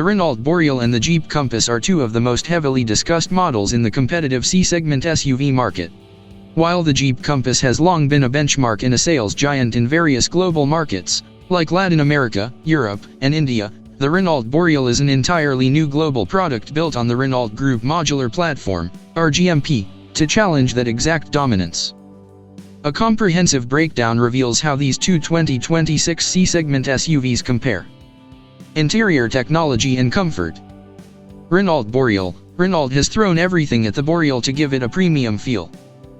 The Renault Boreal and the Jeep Compass are two of the most heavily discussed models in the competitive C-segment SUV market. While the Jeep Compass has long been a benchmark and a sales giant in various global markets, like Latin America, Europe, and India, the Renault Boreal is an entirely new global product built on the Renault Group Modular Platform, RGMP, to challenge that exact dominance. A comprehensive breakdown reveals how these two 2026 C-segment SUVs compare. Interior technology and comfort. Renault Boreal. Renault has thrown everything at the Boreal to give it a premium feel.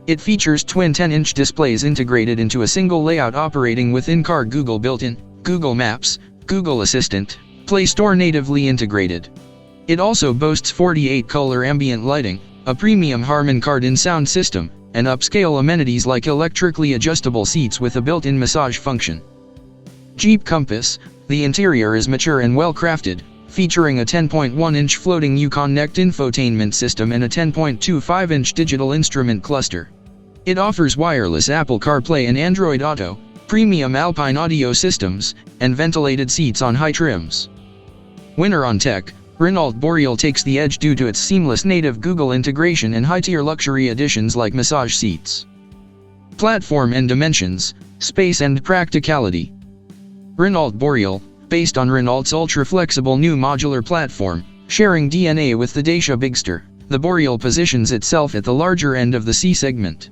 It features twin 10-inch displays integrated into a single layout operating with in-car Google built-in, Google Maps, Google Assistant, Play Store natively integrated. It also boasts 48-color ambient lighting, a premium Harman Kardon sound system, and upscale amenities like electrically adjustable seats with a built-in massage function. Jeep Compass. The interior is mature and well-crafted, featuring a 10.1-inch floating Uconnect infotainment system and a 10.25-inch digital instrument cluster. It offers wireless Apple CarPlay and Android Auto, premium Alpine audio systems, and ventilated seats on high trims. Winner on tech. Renault Boreal takes the edge due to its seamless native Google integration and high-tier luxury additions like massage seats. Platform and dimensions, space and practicality. Renault Boreal, based on Renault's ultra-flexible new modular platform, sharing DNA with the Dacia Bigster, the Boreal positions itself at the larger end of the C-segment.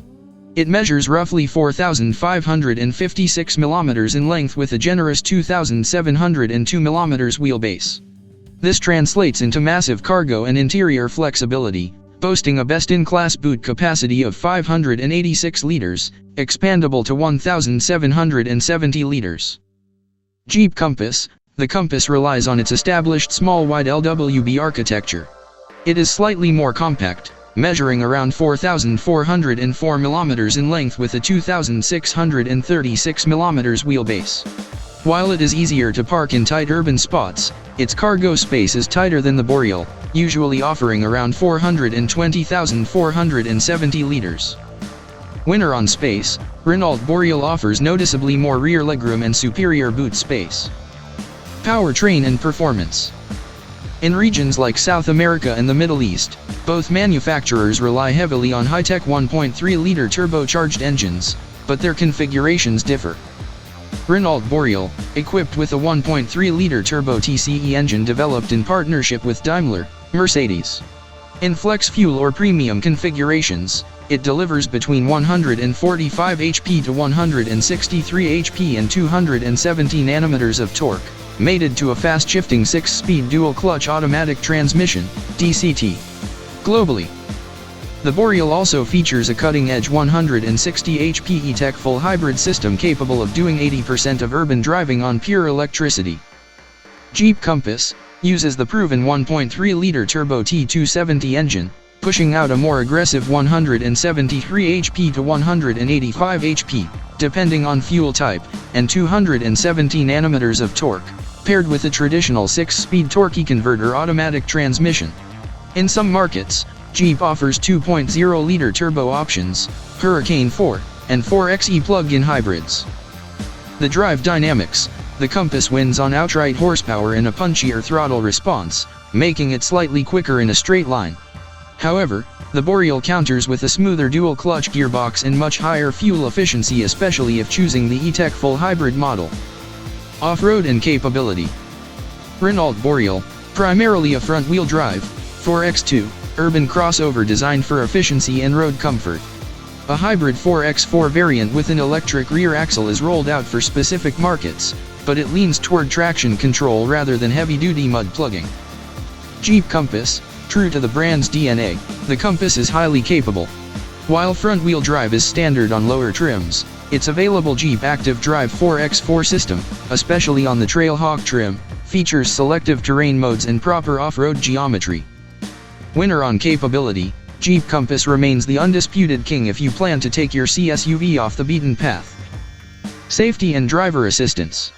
It measures roughly 4,556 mm in length with a generous 2,702 mm wheelbase. This translates into massive cargo and interior flexibility, boasting a best-in-class boot capacity of 586 liters, expandable to 1,770 liters. Jeep Compass. The Compass relies on its established small-wide LWB architecture. It is slightly more compact, measuring around 4,404 mm in length with a 2,636 mm wheelbase. While it is easier to park in tight urban spots, its cargo space is tighter than the Boreal, usually offering around 420,470 liters. Winner on space. Renault Boreal offers noticeably more rear legroom and superior boot space. Powertrain and performance. In regions like South America and the Middle East, both manufacturers rely heavily on high-tech 1.3-liter turbocharged engines, but their configurations differ. Renault Boreal, equipped with a 1.3-liter turbo TCE engine developed in partnership with Daimler, Mercedes. In flex fuel or premium configurations, it delivers between 145 HP to 163 HP and 270 Nm of torque, mated to a fast-shifting 6-speed dual-clutch automatic transmission, DCT. Globally, the Boreal also features a cutting-edge 160 HP E-Tech full hybrid system capable of doing 80% of urban driving on pure electricity. Jeep Compass uses the proven 1.3-liter turbo T270 engine, pushing out a more aggressive 173 HP to 185 HP, depending on fuel type, and 270 Nm of torque, paired with a traditional 6-speed torque converter automatic transmission. In some markets, Jeep offers 2.0-liter turbo options, Hurricane 4, and 4xe plug-in hybrids. The drive dynamics. The Compass wins on outright horsepower and a punchier throttle response, making it slightly quicker in a straight line. However, the Boreal counters with a smoother dual-clutch gearbox and much higher fuel efficiency, especially if choosing the E-Tech full hybrid model. Off-road and capability. Renault Boreal, primarily a front-wheel drive, 4x2, urban crossover designed for efficiency and road comfort. A hybrid 4x4 variant with an electric rear axle is rolled out for specific markets, but it leans toward traction control rather than heavy-duty mud plugging. Jeep Compass. True to the brand's DNA, the Compass is highly capable. While front-wheel drive is standard on lower trims, its available Jeep Active Drive 4x4 system, especially on the Trailhawk trim, features selective terrain modes and proper off-road geometry. Winner on capability. Jeep Compass remains the undisputed king if you plan to take your CSUV off the beaten path. Safety and driver assistance.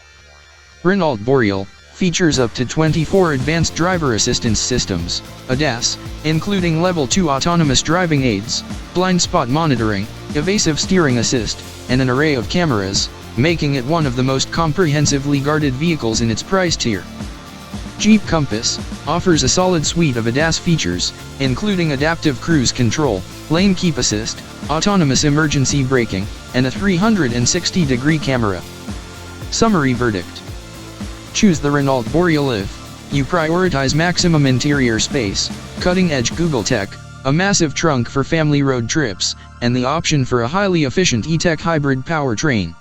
Renault Boreal features up to 24 advanced driver assistance systems, ADAS, including Level 2 autonomous driving aids, blind spot monitoring, evasive steering assist, and an array of cameras, making it one of the most comprehensively guarded vehicles in its price tier. Jeep Compass offers a solid suite of ADAS features, including adaptive cruise control, lane keep assist, autonomous emergency braking, and a 360-degree camera. Summary verdict. Choose the Renault Boreal if you prioritize maximum interior space, cutting-edge Google tech, a massive trunk for family road trips, and the option for a highly efficient e-tech hybrid powertrain.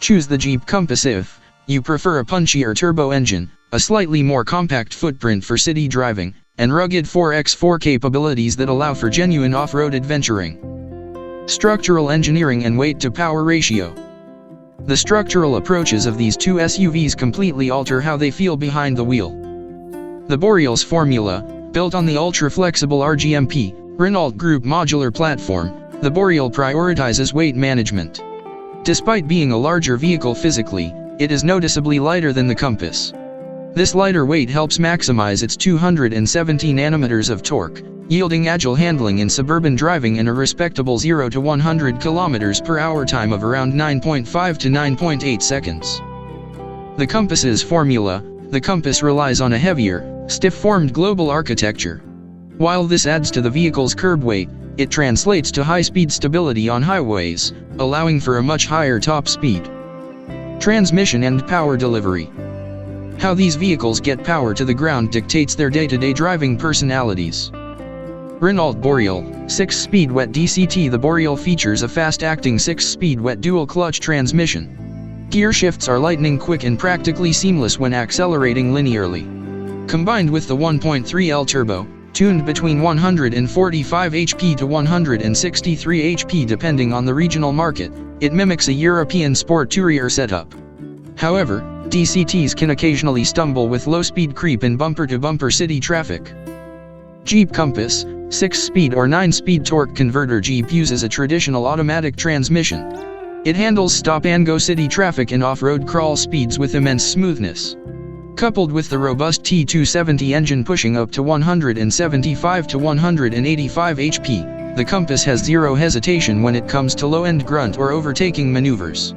Choose the Jeep Compass if you prefer a punchier turbo engine, a slightly more compact footprint for city driving, and rugged 4x4 capabilities that allow for genuine off-road adventuring. Structural engineering and weight-to-power ratio. The structural approaches of these two SUVs completely alter how they feel behind the wheel. The Boreal's formula, built on the ultra-flexible RGMP, Renault Group Modular Platform, the Boreal prioritizes weight management. Despite being a larger vehicle physically, it is noticeably lighter than the Compass. This lighter weight helps maximize its 270 Nm of torque, yielding agile handling in suburban driving and a respectable 0 to 100 km/h time of around 9.5 to 9.8 seconds. The Compass's formula. The Compass relies on a heavier, stiff-formed global architecture. While this adds to the vehicle's curb weight, it translates to high-speed stability on highways, allowing for a much higher top speed. Transmission and power delivery. How these vehicles get power to the ground dictates their day-to-day driving personalities. Renault Boreal, 6-speed wet DCT. The Boreal features a fast-acting 6-speed wet dual-clutch transmission. Gear shifts are lightning quick and practically seamless when accelerating linearly. Combined with the 1.3L turbo, tuned between 145 HP to 163 HP depending on the regional market, it mimics a European sport tourer setup. However, DCTs can occasionally stumble with low-speed creep in bumper-to-bumper city traffic. Jeep Compass, 6-speed or 9-speed torque converter. Jeep uses a traditional automatic transmission. It handles stop-and-go city traffic and off-road crawl speeds with immense smoothness. Coupled with the robust T270 engine pushing up to 175 to 185 HP, the Compass has zero hesitation when it comes to low-end grunt or overtaking maneuvers.